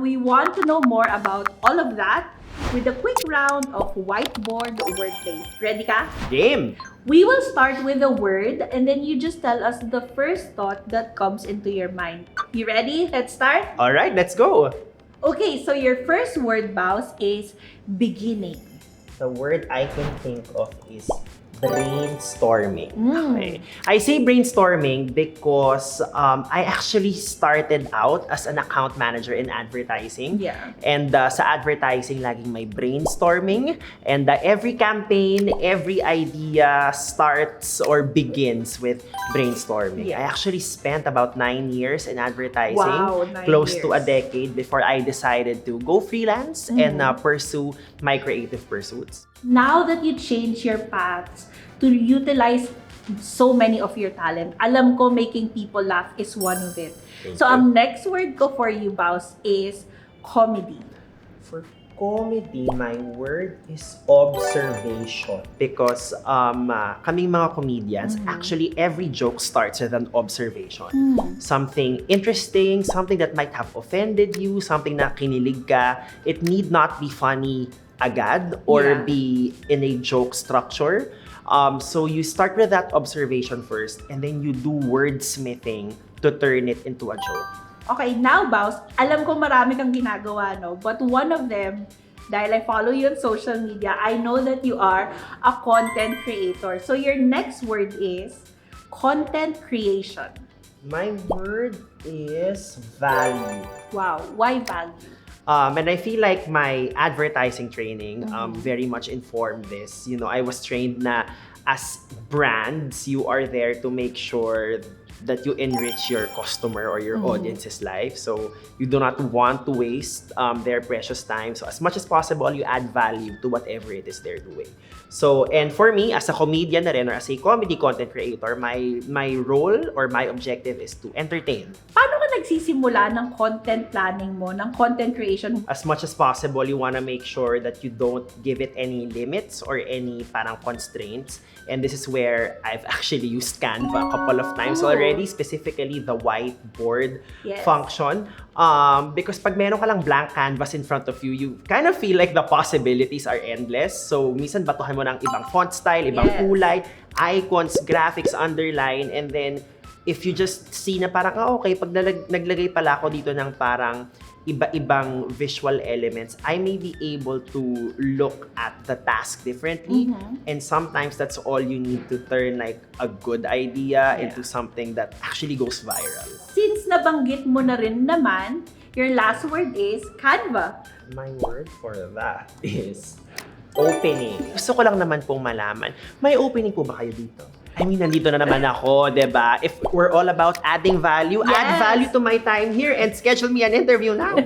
We want to know more about all of that with a quick round of whiteboard wordplay. Ready ka? Game! We will start with a word and then you just tell us the first thought that comes into your mind. You ready? Let's start? Alright, let's go! Okay, so your first word, Baus, is beginning. The word I can think of is brainstorming. Mm. Okay. I say brainstorming because I actually started out as an account manager in advertising. Yeah. And sa advertising, laging may brainstorming. And every campaign, every idea starts or begins with brainstorming. Yeah. I actually spent about 9 years in advertising. Wow, 9 close to a years. decade before I decided to go freelance and pursue my creative pursuits. Now that you change your paths to utilize so many of your talent, alam ko making people laugh is one of it. So, ang next word ko for you, Baus, is comedy. For comedy, my word is observation. Because kaming mga comedians, actually every joke starts with an observation. Something interesting, something that might have offended you, something na kinilig ka. It need not be funny agad or be in a joke structure. So you start with that observation first and then you do wordsmithing to turn it into a joke. Okay, now, Baus, alam ko marami kang ginagawa, no? But one of them, dahil I follow you on social media, I know that you are a content creator. So your next word is content creation. My word is value. Wow, why value? And I feel like my advertising training very much informed this. You know, I was trained na as brands, you are there to make sure that you enrich your customer or your audience's life. So you do not want to waste their precious time. So as much as possible, you add value to whatever it is they're doing. So, and for me, as a comedian na rin, or as a comedy content creator, my role or my objective is to entertain. Paano ka nagsisimula ng content planning mo, ng content creation? As much as possible, you want to make sure that you don't give it any limits or any parang constraints. And this is where I've actually used Canva a couple of times already, specifically the whiteboard function. Because pag meron ka lang blank canvas in front of you, you kind of feel like the possibilities are endless. So, minsan batuhan mo ng ibang font style, ibang kulay, icons, graphics, underline, and then if you just see na parang, okay, pag naglagay pala ako dito ng parang iba-ibang visual elements, I may be able to look at the task differently. And sometimes that's all you need to turn like a good idea into something that actually goes viral. Since nabanggit mo na rin naman, your last word is Canva. My word for that is opening. Gusto ko lang naman pong malaman, may opening po ba kayo dito? I mean, nandito na naman ako, diba? If we're all about adding value, add value to my time here and schedule me an interview now.